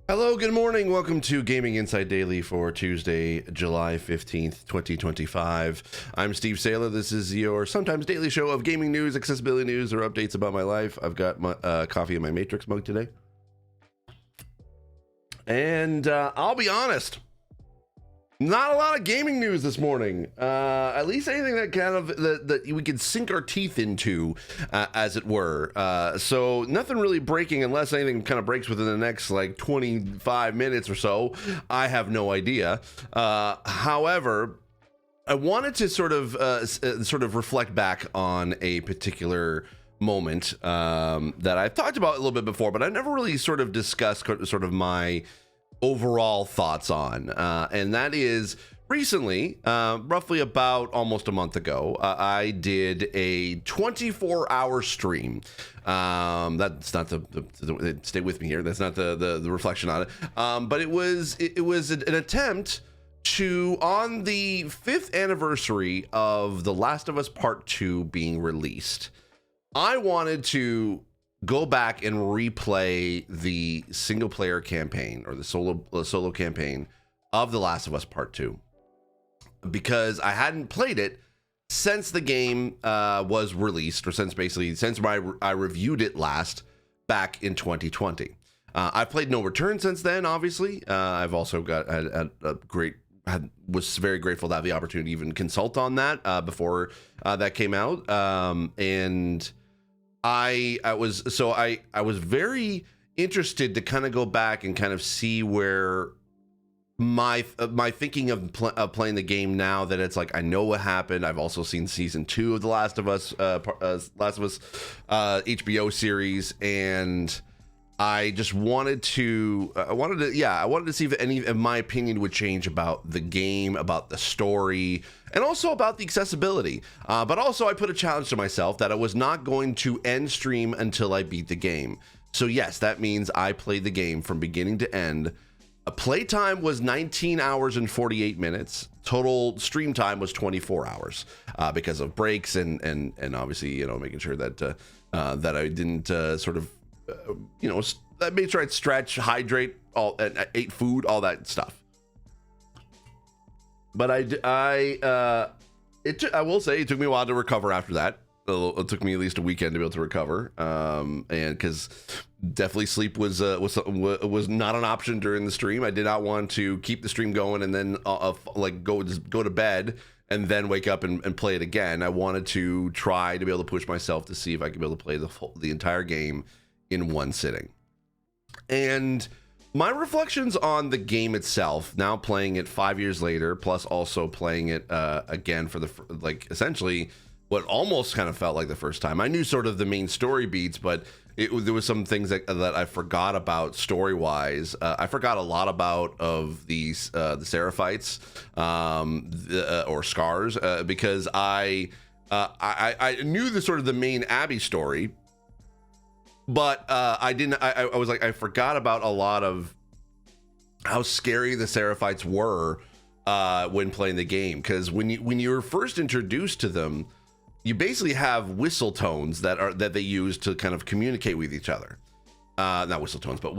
Hello, good morning. Welcome to Gaming Insight Daily for Tuesday, July 15th, 2025. I'm Steve Saylor. This is your sometimes daily show of gaming news, accessibility news, or updates about my life. I've got my coffee in my Matrix mug today. And I'll be honest, not a lot of gaming news this morning. At least anything that kind of that we could sink our teeth into, as it were. So nothing really breaking, unless anything kind of breaks within the next like 25 minutes or so. I have no idea. However, I wanted to sort of reflect back on a particular moment that I've talked about a little bit before, but I've never really sort of discussed sort of my overall thoughts on, and that is recently, roughly about almost a month ago, I did a 24-hour stream. That's not the stay with me here. That's not the reflection on it. But it was an attempt to, on the 5th anniversary of The Last of Us Part 2 being released, I wanted to go back and replay the single player campaign, or the solo campaign of The Last of Us Part 2, because I hadn't played it since the game was released, or since I reviewed it last back in 2020. I've played No Return since then, obviously. I've also was very grateful to have the opportunity to even consult on that before that came out. And I was very interested to kind of go back and kind of see where my thinking of playing the game, now that it's like I know what happened. I've also seen season 2 of The Last of Us HBO series, and I just wanted to see if any of my opinion would change about the game, about the story, and also about the accessibility. But also I put a challenge to myself that I was not going to end stream until I beat the game. So yes, that means I played the game from beginning to end. Playtime was 19 hours and 48 minutes. Total stream time was 24 hours because of breaks and obviously, making sure that that I didn't I made sure I'd stretch, hydrate, and ate food, all that stuff. But I will say it took me a while to recover after that. It took me at least a weekend to be able to recover, and because definitely sleep was not an option during the stream. I did not want to keep the stream going and then go to bed and then wake up and play it again. I wanted to try to be able to push myself to see if I could be able to play the entire game in one sitting. And my reflections on the game itself, now playing it 5 years later, plus also playing it again for essentially what almost kind of felt like the first time. I knew sort of the main story beats, but there was some things that I forgot about story wise. I forgot a lot about the Seraphites or Scars because I knew the sort of the main Abby story. But I forgot about a lot of how scary the Seraphites were when playing the game, because when you were first introduced to them, you basically have whistle tones that they use to kind of communicate with each other. Not whistle tones, but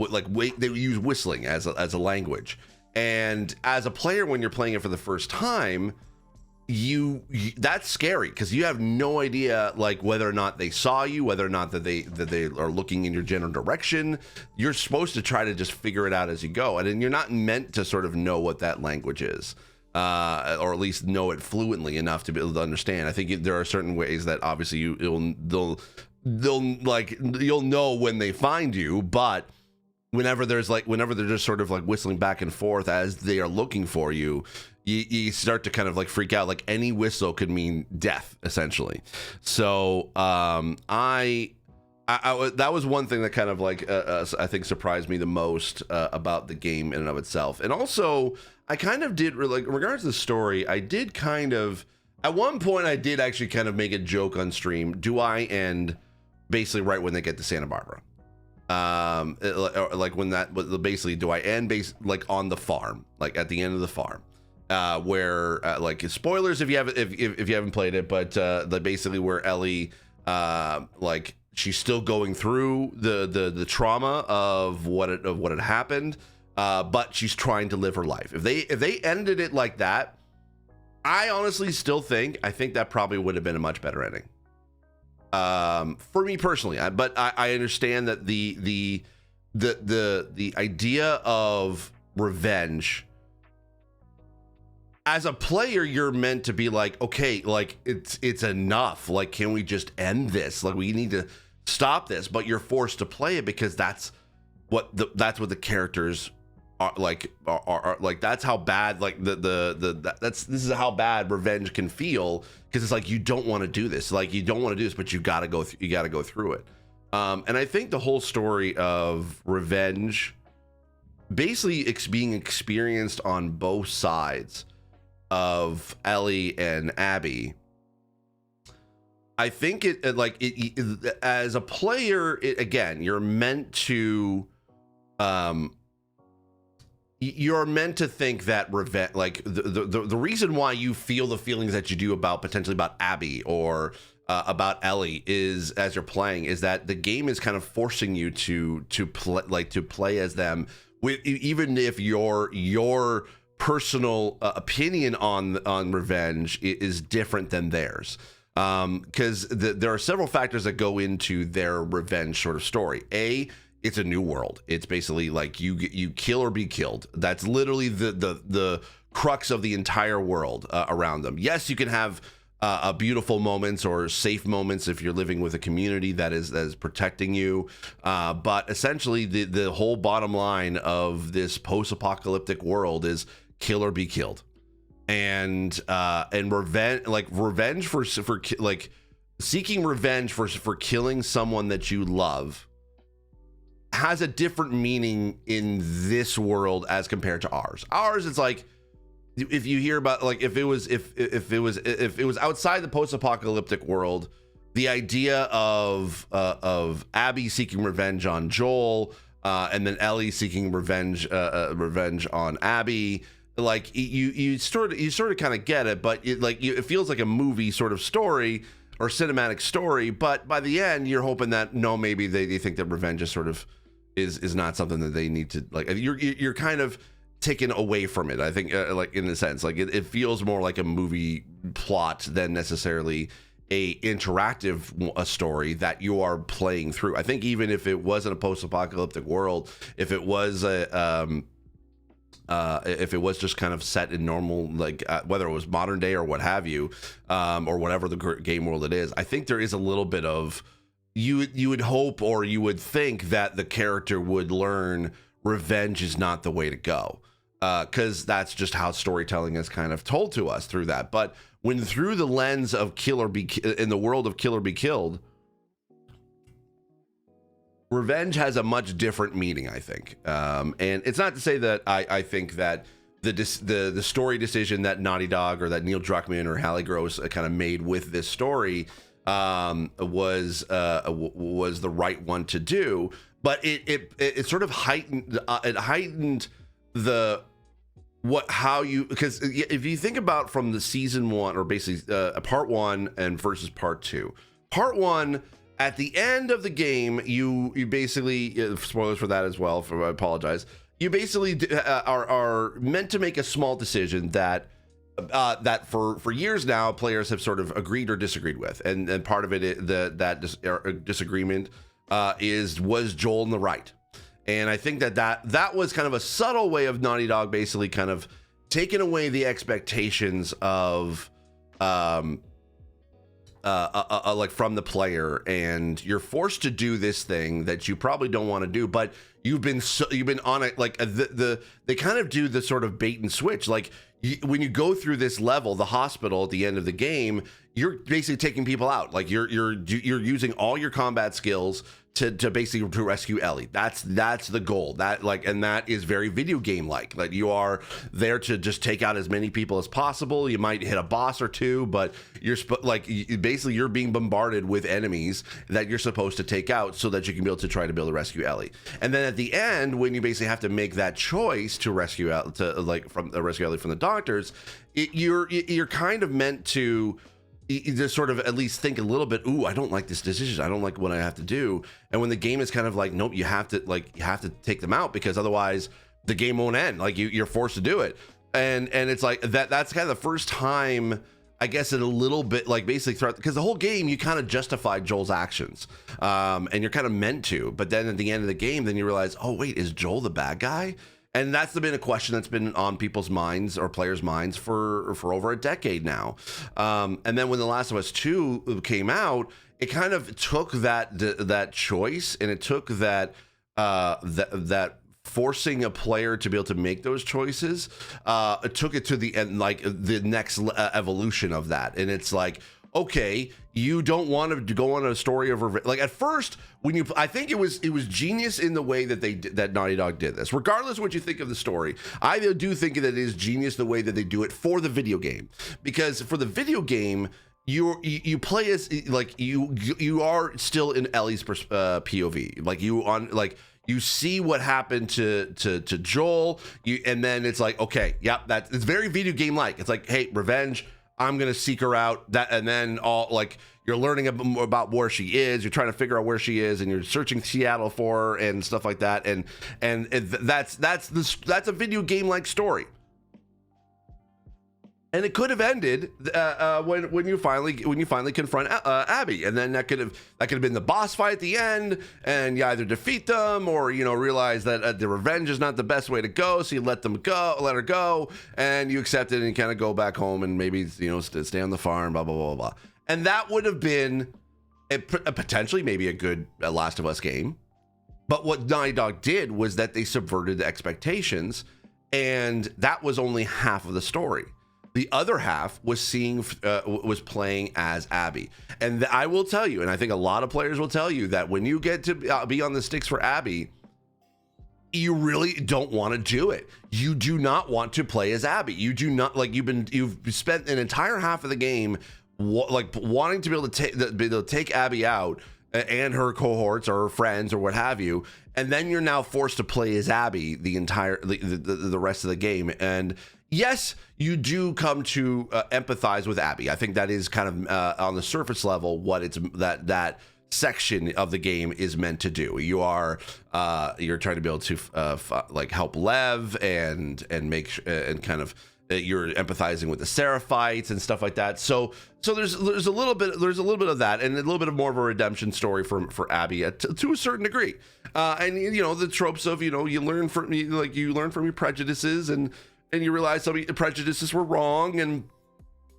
they use whistling as a language. And as a player, when you're playing it for the first time, you that's scary because you have no idea whether or not they saw you, whether or not that they are looking in your general direction. You're supposed to try to just figure it out as you go, and then you're not meant to sort of know what that language is, or at least know it fluently enough to be able to understand. I think there are certain ways that obviously you'll know when they find you, but whenever they're just sort of whistling back and forth as they are looking for you, you start to kind of freak out. Any whistle could mean death, essentially. So that was one thing that kind of I think surprised me the most about the game in and of itself. And also I kind of did in regards to the story, I did kind of, at one point I did actually kind of make a joke on stream. Do I end basically right when they get to Santa Barbara? When that basically, do I end on the farm, at the end of the farm? Where spoilers if you haven't played it, but basically where Ellie she's still going through the trauma of what had happened, but she's trying to live her life. If they ended it like that, I honestly still think that probably would have been a much better ending. For me personally, but I understand that the idea of revenge, as a player, you're meant to be like, okay, like it's enough. Like, can we just end this? Like, we need to stop this. But you're forced to play it because that's what the characters are like. Are like, that's how bad, like this is how bad revenge can feel, because it's like, you don't want to do this. Like, you don't want to do this, but you got to go through it. And I think the whole story of revenge basically being experienced on both sides of Ellie and Abby, I think it as a player, again, you're meant to think that revenge, like the reason why you feel the feelings that you do potentially about Abby or about Ellie is, as you're playing, is that the game is kind of forcing you to play as them, with even if your personal opinion on revenge is different than theirs, because there are several factors that go into their revenge sort of story. It's a new world. It's basically like you kill or be killed. That's literally the crux of the entire world around them. Yes, you can have beautiful moments or safe moments if you're living with a community that is protecting you, but essentially the whole bottom line of this post-apocalyptic world is kill or be killed. And revenge for seeking revenge for killing someone that you love has a different meaning in this world as compared to ours. Ours, it's like, if you hear about, like, if it was outside the post-apocalyptic world, the idea of Abby seeking revenge on Joel, and then Ellie seeking revenge on Abby, like, you sort of kind of get it, but it feels like a movie sort of story or cinematic story. But by the end, you're hoping that maybe they think that revenge is sort of is not something that they need to, like, you're kind of taken away from it. I think like, in a sense, like it feels more like a movie plot than necessarily a interactive story that you are playing through. I think even if it wasn't a post-apocalyptic world, if it was just kind of set in normal, like whether it was modern day or what have you, or whatever the game world it is, I think there is a little bit of, you would hope, or you would think that the character would learn revenge is not the way to go, because that's just how storytelling is kind of told to us through that. But when through the lens of in the world of kill or be killed, revenge has a much different meaning, I think. And it's not to say that I think that the story decision that Naughty Dog or that Neil Druckmann or Halle Gross kind of made with this story was the right one to do. But it sort of heightened because if you think about from the season one, or basically part one and versus part two. Part one, at the end of the game, you basically, spoilers for that as well, I apologize. You basically are meant to make a small decision that for years now players have sort of agreed or disagreed with, and part of it, that disagreement was Joel in the right. And I think that was kind of a subtle way of Naughty Dog basically kind of taking away the expectations of like from the player, and you're forced to do this thing that you probably don't want to do, but you've been on it, like they kind of do the sort of bait and switch, like when you go through this level, the hospital at the end of the game, you're basically taking people out, like you're using all your combat skills to basically to rescue Ellie. That's the goal. And that is very video game like you are there to just take out as many people as possible. You might hit a boss or two, but basically you're being bombarded with enemies that you're supposed to take out so that you can be able to try to build a rescue Ellie. And then at the end, when you basically have to make that choice to rescue Ellie from the doctors, you're kind of meant to just sort of at least think a little bit, ooh, I don't like this decision, I don't like what I have to do. And when the game is kind of like, nope, you have to take them out, because otherwise the game won't end. Like you're forced to do it. And it's like that's kind of the first time, I guess, in a little bit, like basically throughout, because the whole game you kind of justified Joel's actions, and you're kind of meant to, but then at the end of the game, then you realize, oh wait, is Joel the bad guy? And that's been a question that's been on people's minds or players' minds for over a decade now. And then when The Last of Us 2 came out, it kind of took that choice, and it took that forcing a player to be able to make those choices. It took it to the end, like the next evolution of that. And it's like, okay, you don't want to go on a story of revenge. Like at first, I think it was genius in the way that Naughty Dog did this. Regardless of what you think of the story, I do think that it is genius the way that they do it for the video game. Because for the video game, you play as like you are still in Ellie's POV. Like you see what happened to Joel, and then it's like, okay, yep, it's very video game like. It's like, hey, revenge. I'm gonna seek her out. And then you're learning about where she is. You're trying to figure out where she is, and you're searching Seattle for her and stuff like that. And that's a video game like story. And it could have ended when you finally confront Abby, and then that could have been the boss fight at the end, and you either defeat them or realize that the revenge is not the best way to go, so you let her go, and you accept it and kind of go back home and maybe stay on the farm, blah blah blah blah. And that would have been a potentially maybe a good Last of Us game. But what Naughty Dog did was that they subverted the expectations, and that was only half of the story. The other half was was playing as Abby. And I will tell you, and I think a lot of players will tell you, that when you get to be on the sticks for Abby, you really don't want to do it. You do not want to play as Abby. You do not, like, you've spent an entire half of the game wanting to be able to take Abby out and her cohorts or her friends or what have you, and then you're now forced to play as Abby the rest of the game. And yes, you do come to empathize with Abby. I think that is kind of on the surface level what it's that section of the game is meant to do. You're trying to be able to help Lev and make and kind of you're empathizing with the Seraphites and stuff like that. So there's a little bit of that, and a little bit of more of a redemption story for Abby to a certain degree. And the tropes of you learn from your prejudices, and you realize some of your prejudices were wrong, and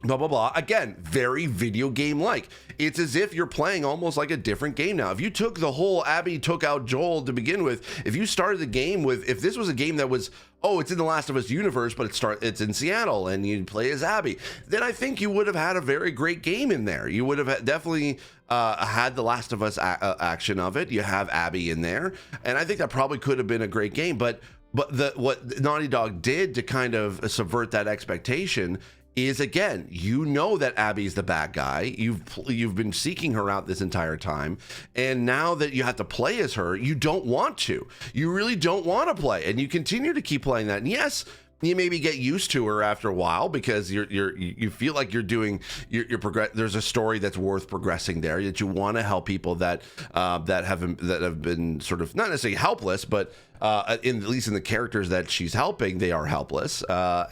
blah blah blah. Again, very video game like. It's as if you're playing almost like a different game now. If you took the whole Abby took out Joel to begin with, if you started the game with, if this was a game that was, it's in the Last of Us universe, but it's in Seattle and you play as Abby, then I think you would have had a very great game in there. You would have definitely had the Last of Us action of it. You have Abby in there, and I think that probably could have been a great game. But what Naughty Dog did to kind of subvert that expectation is, again, that Abby's the bad guy. You've been seeking her out this entire time, and now that you have to play as her, you don't want to. You really don't want to play, and you continue to keep playing that. And yes, you maybe get used to her after a while because you feel like you're doing your progress. There's a story that's worth progressing there, that you want to help people that have been sort of not necessarily helpless, but at least in the characters that she's helping, they are helpless,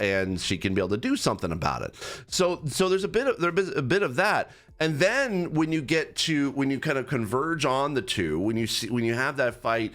and she can be able to do something about it. So there's a bit of that. And then when you kind of converge on the two, when you have that fight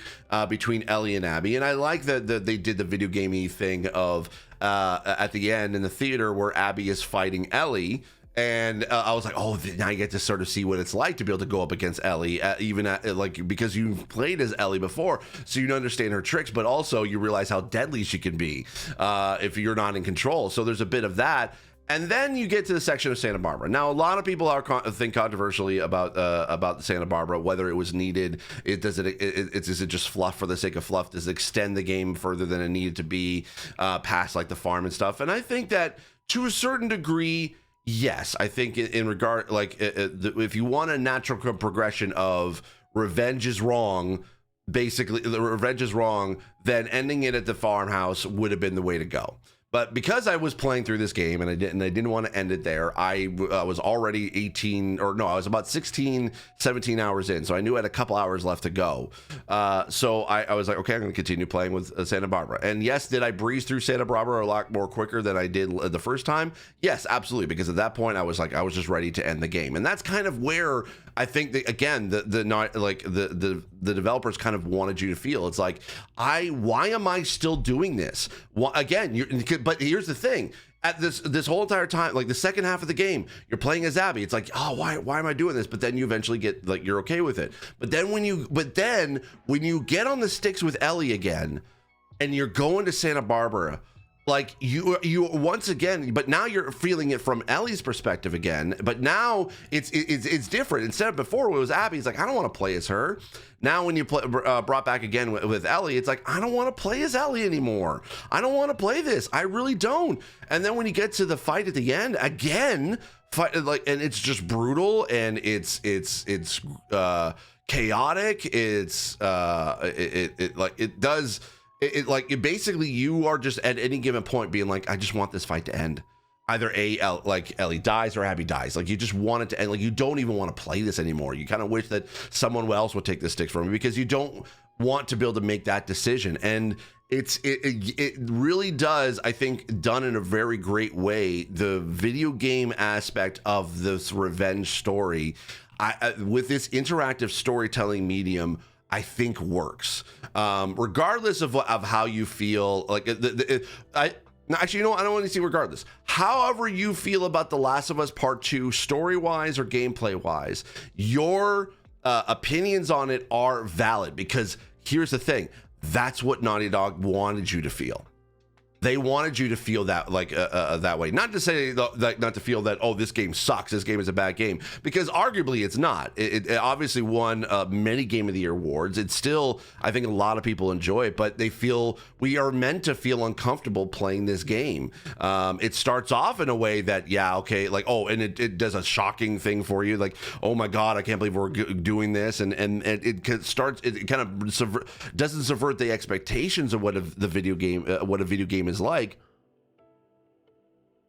between Ellie and Abby, and I like that they did the video gamey thing of at the end in the theater where Abby is fighting Ellie. And I was like, now you get to sort of see what it's like to be able to go up against Ellie, because you've played as Ellie before, so you understand her tricks, but also you realize how deadly she can be if you're not in control. So there's a bit of that. And then you get to the section of Santa Barbara. Now, a lot of people think controversially about Santa Barbara, whether it was needed. Is it just fluff for the sake of fluff? Does it extend the game further than it needed to be past like the farm and stuff? And I think that to a certain degree, yes. I think in regard, if you want a natural progression of revenge is wrong, basically the revenge is wrong, then ending it at the farmhouse would have been the way to go. But because I was playing through this game and I didn't want to end it there, I was already 18, or no, I was about 16, 17 hours in. So I knew I had a couple hours left to go. So I was like, okay, I'm going to continue playing with Santa Barbara. And yes, did I breeze through Santa Barbara a lot more quicker than I did the first time? Yes, absolutely. Because at that point I was just ready to end the game. And that's kind of where I think that, again, the developers kind of wanted you to feel. It's like, why am I still doing this? But here's the thing. At this whole entire time, like the second half of the game, you're playing as Abby. It's like, oh, why am I doing this? But then you eventually get, like, you're okay with it. But then when you get on the sticks with Ellie again, and you're going to Santa Barbara, like you once again, but now you're feeling it from Ellie's perspective again. But now it's different. Instead of before, it was Abby. It's like, I don't want to play as her. Now when you brought back again with Ellie, it's like, I don't want to play as Ellie anymore. I don't want to play this. I really don't. And then when you get to the fight at the end again, and it's just brutal, and it's chaotic. It basically, you are just at any given point being like, I just want this fight to end. Either Ellie dies or Abby dies. Like, you just want it to end. Like, you don't even want to play this anymore. You kind of wish that someone else would take the sticks from you, because you don't want to be able to make that decision. And it really does, I think, done in a very great way, the video game aspect of this revenge story, with this interactive storytelling medium, I think works, regardless of how you feel. Like, actually, you know what? I don't want to see regardless. However you feel about The Last of Us Part 2, story-wise or gameplay-wise, your opinions on it are valid, because here's the thing. That's what Naughty Dog wanted you to feel. They wanted you to feel that, that way. Not to say not to feel that, oh, this game sucks, this game is a bad game, because arguably it's not. It obviously won many Game of the Year awards. It's still, I think a lot of people enjoy it, but they feel we are meant to feel uncomfortable playing this game. It starts off in a way that, yeah, okay, like, oh, and it does a shocking thing for you, like, oh my God, I can't believe we're doing this, and it kind of doesn't subvert the expectations of what a video game is like.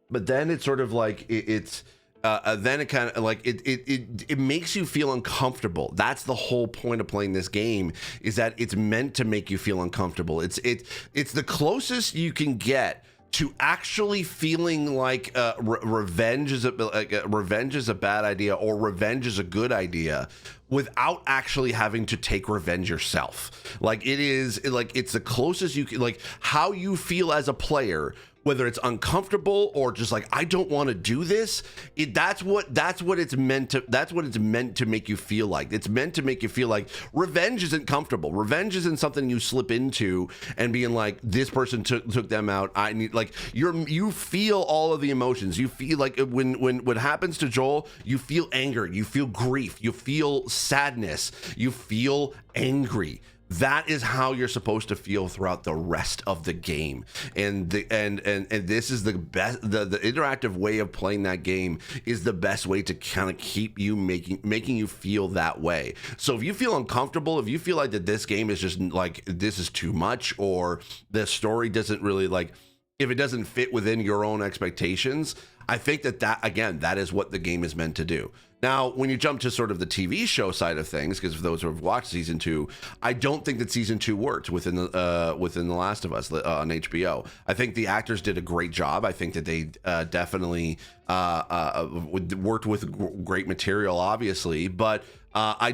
But then it's sort of like then it kind of like it makes you feel uncomfortable. That's the whole point of playing this game, is that it's meant to make you feel uncomfortable. It's the closest you can get to actually feeling like revenge is a bad idea, or revenge is a good idea, without actually having to take revenge yourself. Like, it's the closest you can, like, how you feel as a player, whether it's uncomfortable or just like, I don't want to do this. That's what it's meant to make you feel like. It's meant to make you feel like revenge isn't comfortable. Revenge isn't something you slip into and being like, this person took them out. I need, like, you feel all of the emotions. You feel like when what happens to Joel, you feel anger, you feel grief, you feel sadness, you feel angry. That is how you're supposed to feel throughout the rest of the game. And this is the best, the interactive way of playing that game is the best way to kind of keep you making you feel that way. So if you feel uncomfortable, if you feel like that this game is just like, this is too much, or the story doesn't really, like, if it doesn't fit within your own expectations, I think that again, that is what the game is meant to do. Now, when you jump to sort of the TV show side of things, because for those who have watched season 2, I don't think that season 2 worked within The Last of Us on HBO. I think the actors did a great job. I think that they definitely worked with great material, obviously, but I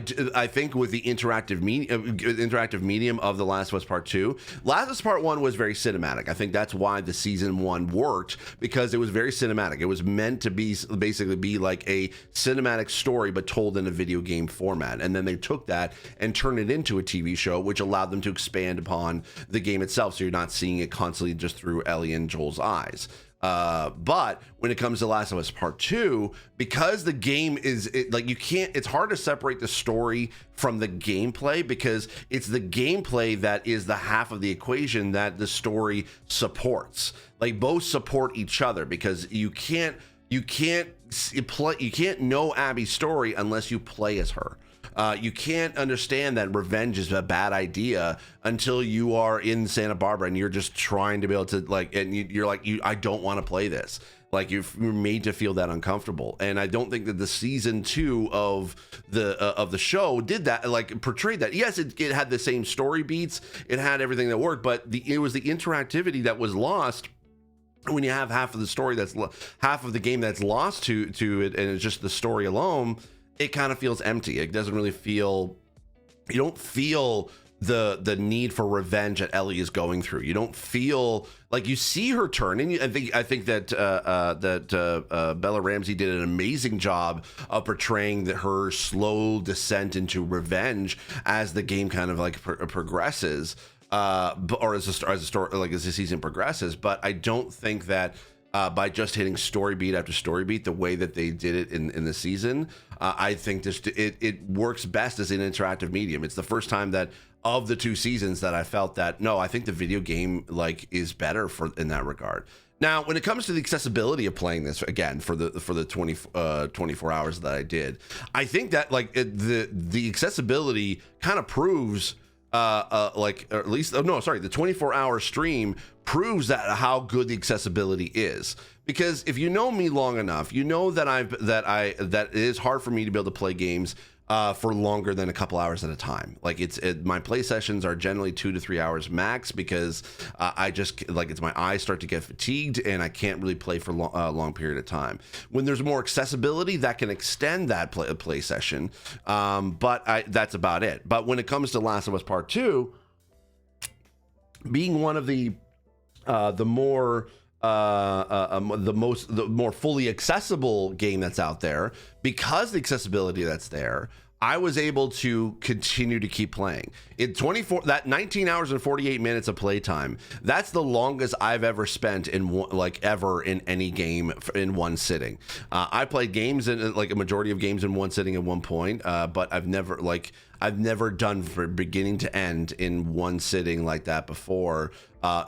think with the interactive medium of The Last of Us Part 2, Last of Us Part 1 was very cinematic. I think that's why the season 1 worked, because it was very cinematic. It was meant to basically be like a cinematic story, but told in a video game format. And then they took that and turned it into a TV show, which allowed them to expand upon the game itself. So you're not seeing it constantly just through Ellie and Joel's eyes. But when it comes to Last of Us Part 2, because the game it's hard to separate the story from the gameplay, because it's the gameplay that is the half of the equation that the story supports. Like, both support each other, because you can't know Abby's story unless you play as her. You can't understand that revenge is a bad idea until you are in Santa Barbara and you're just trying to be able to like, and you're like, I don't want to play this. Like you're made to feel that uncomfortable, and I don't think that the season 2 of the show did that, like portrayed that. Yes, it had the same story beats, it had everything that worked, but it was the interactivity that was lost. When you have half of the story half of the game that's lost to it, and it's just the story alone, it kind of feels empty. It doesn't really feel. You don't feel the need for revenge that Ellie is going through. You don't feel like you see her turn, and I think that Bella Ramsey did an amazing job of portraying her slow descent into revenge as the game kind of like progresses, or as a story, like as the season progresses. But I don't think that by just hitting story beat after story beat the way that they did it in the season, I think it works best as an interactive medium. It's the first time that of the 2 seasons that I felt that, no, I think the video game like is better in that regard. Now, when it comes to the accessibility of playing this again for the 24 hours that I did, I think that like the accessibility kind of proves like, or at least, oh no, sorry, the 24-hour stream proves that how good the accessibility is. Because if you know me long enough, you know that that it is hard for me to be able to play games for longer than a couple hours at a time. Like my play sessions are generally 2 to 3 hours max, because I just like, it's my eyes start to get fatigued and I can't really play for a long period of time. When there's more accessibility, that can extend that play session, but that's about it. But when it comes to Last of Us Part 2, being one of the more fully accessible game that's out there, because the accessibility that's there, I was able to continue to keep playing. That 19 hours and 48 minutes of playtime, that's the longest I've ever spent ever in any game in one sitting. I played games in like a majority of games in one sitting at one point, but I've never done from beginning to end in one sitting like that before,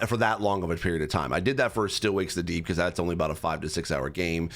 for that long of a period of time. I did that for Still Wakes the Deep, because that's only about a 5 to 6 hour game,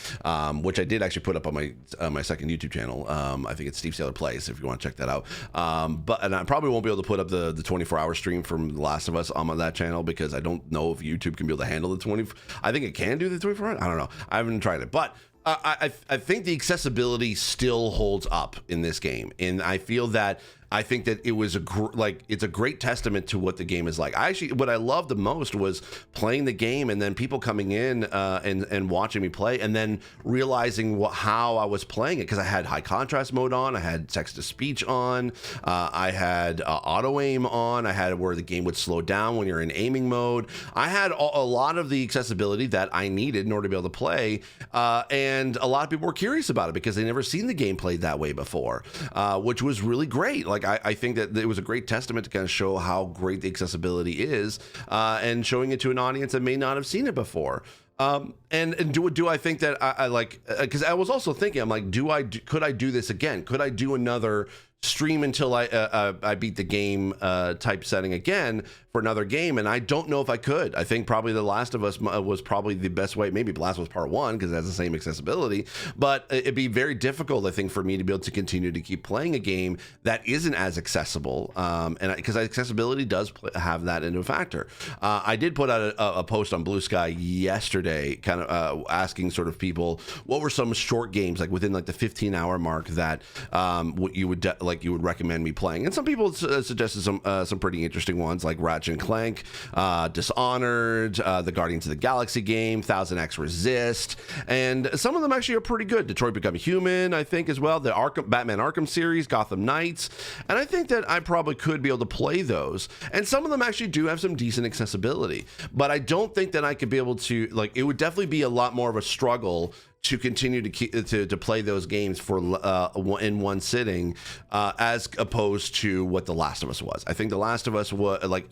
which I did actually put up on my second YouTube channel. I think it's Steve Saylor Plays, if you want to check that out. And I probably won't be able to put up the 24-hour stream from The Last of Us on that channel, because I don't know if YouTube can be able to handle the 20. I think it can do the 24 hour. I don't know. I haven't tried it, but I think the accessibility still holds up in this game, and I feel that it was it's a great testament to what the game is like. What I loved the most was playing the game and then people coming in and watching me play, and then realizing how I was playing it, because I had high contrast mode on, I had text to speech on, I had auto aim on, I had where the game would slow down when you're in aiming mode. I had a lot of the accessibility that I needed in order to be able to play, and a lot of people were curious about it because they never seen the game played that way before, which was really great. Like I think that it was a great testament to kind of show how great the accessibility is, and showing it to an audience that may not have seen it before. And do I think that I like, because I was also thinking, I'm like, could I do this again? Could I do another stream until I beat the game type setting again for another game? And I don't know if I could. I think probably The Last of Us was probably the best way. Maybe Last of Us Part 1, because it has the same accessibility, but it'd be very difficult, I think, for me to be able to continue to keep playing a game that isn't as accessible, and because accessibility does have that into a factor. I did put out a post on Blue Sky yesterday, kind of asking sort of people what were some short games, like within like the 15-hour mark, that you would recommend me playing. And some people suggested some pretty interesting ones, like Ratchet and Clank, Dishonored, the Guardians of the Galaxy game, 1000X Resist, and some of them actually are pretty good. Detroit Become Human, I think, as well. The Batman Arkham series, Gotham Knights, and I think that I probably could be able to play those. And some of them actually do have some decent accessibility, but I don't think that I could be able to, like, it would definitely be a lot more of a struggle to continue to play those games for in one sitting, as opposed to what The Last of Us was. I think The Last of Us was like,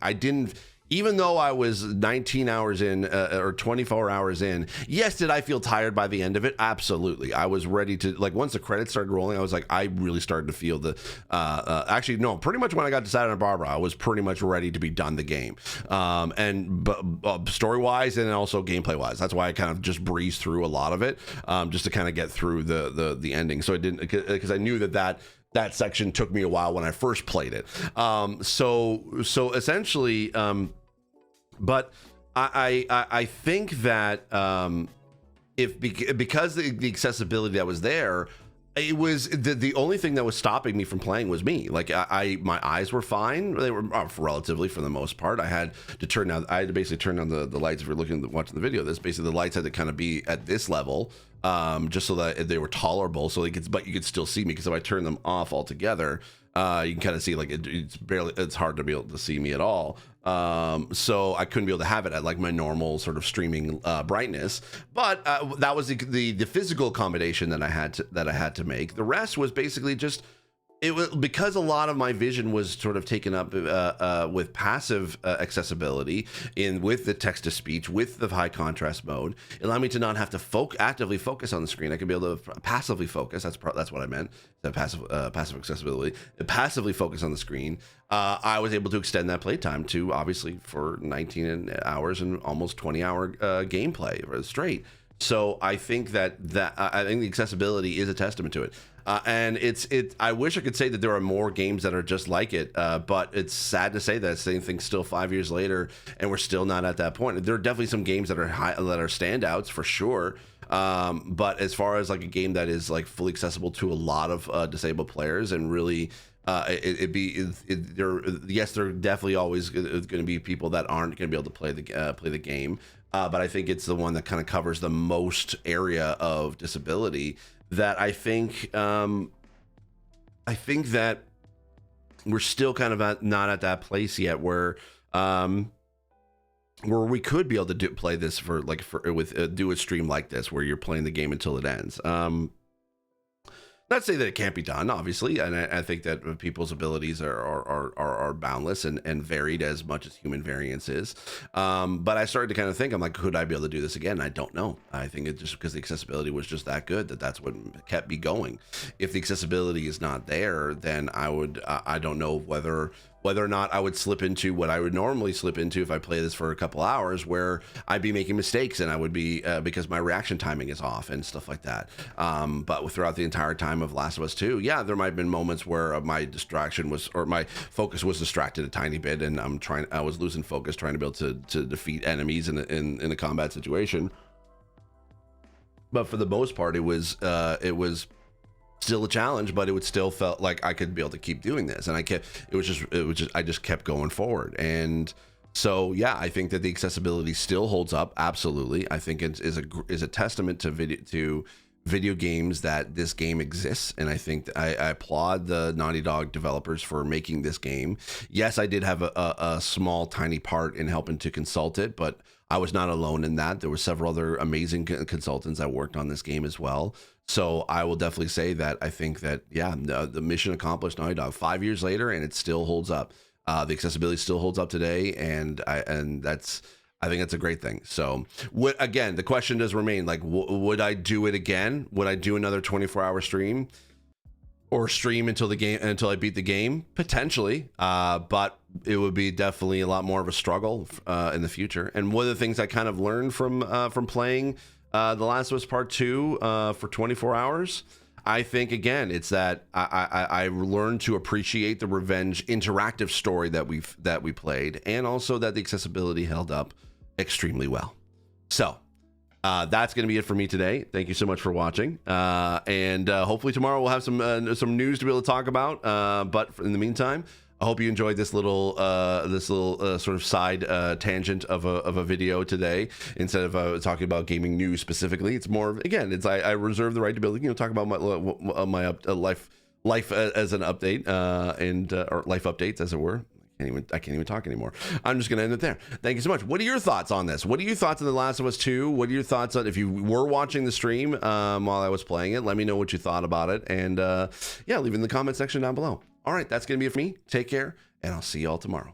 even though I was 19 hours in, or 24 hours in, yes, did I feel tired by the end of it? Absolutely. I was ready to, like, once the credits started rolling, I was like, I really started to feel actually, no, pretty much when I got to Santa Barbara, I was pretty much ready to be done the game. But story-wise and also gameplay-wise, that's why I kind of just breezed through a lot of it, just to kind of get through the ending. So I didn't, because I knew that that section took me a while when I first played it. So essentially, but I think that because the accessibility that was there, it was the only thing that was stopping me from playing was me. Like my eyes were fine; they were relatively for the most part. I had to basically turn down the lights. If you're watching the video, basically the lights had to kind of be at this level, just so that they were tolerable. So but you could still see me, because if I turn them off altogether, you can kind of see like it's hard to be able to see me at all. So I couldn't be able to have it at like my normal sort of streaming brightness, but that was the physical accommodation that I had to make. The rest was basically just, it was because a lot of my vision was sort of taken up with passive accessibility with the text to speech, with the high contrast mode. It allowed me to not have to actively focus on the screen. I could be able to passively focus. That's what I meant. That passive accessibility. Passively focus on the screen. I was able to extend that playtime to obviously for 19 hours and almost 20-hour gameplay straight. So I think I think the accessibility is a testament to it. And I wish I could say that there are more games that are just like it, but it's sad to say that same thing still 5 years later, and we're still not at that point. There are definitely some games that are standouts for sure. But as far as like a game that is like fully accessible to a lot of disabled players, and really, there are definitely always going to be people that aren't going to be able to play the game. But I think it's the one that kind of covers the most area of disability. That I think that we're still kind of not at that place yet where we could be able to play this do a stream like this where you're playing the game until it ends. Not to say that it can't be done, obviously, and I think that people's abilities are boundless and varied as much as human variance is. But I started to kind of think, I'm like, could I be able to do this again? I don't know. I think it's just because the accessibility was just that good that's what kept me going. If the accessibility is not there, then I don't know whether or not I would slip into what I would normally slip into if I play this for a couple hours, where I'd be making mistakes and I would be because my reaction timing is off and stuff like that. But throughout the entire time of Last of Us 2, yeah, there might have been moments where my focus was distracted a tiny bit, and I was losing focus trying to be able to defeat enemies in a combat situation. But for the most part, it was still a challenge, but it would still felt like I could be able to keep doing this, and I just kept going forward. And so yeah, I think that the accessibility still holds up. Absolutely, I think it is a testament to video games that this game exists, and I think I applaud the Naughty Dog developers for making this game. Yes, I did have a small tiny part in helping to consult it, but I was not alone in that. There were several other amazing consultants that worked on this game as well. So I will definitely say that I think that, yeah, the mission accomplished, Naughty Dog, 5 years later, and it still holds up. The accessibility still holds up today, and I think that's a great thing. So again, the question does remain, like, would I do it again? Would I do another 24-hour stream, or stream until I beat the game? Potentially, but it would be definitely a lot more of a struggle in the future. And one of the things I kind of learned from playing The Last of Us Part 2 for 24 hours, I think, again, it's that I learned to appreciate the revenge interactive story that we played, and also that the accessibility held up extremely well. So that's going to be it for me today. Thank you so much for watching, and hopefully tomorrow we'll have some news to be able to talk about. But in the meantime, I hope you enjoyed this little sort of side tangent of a video today. Instead of talking about gaming news specifically, it's more, again, I reserve the right to be able to talk about my life as an update, or life updates, as it were. I can't even talk anymore. I'm just gonna end it there. Thank you so much. What are your thoughts on this? What are your thoughts on The Last of Us 2? What are your thoughts on, if you were watching the stream while I was playing it? Let me know what you thought about it, and yeah, leave it in the comment section down below. All right, that's gonna be it for me. Take care, and I'll see you all tomorrow.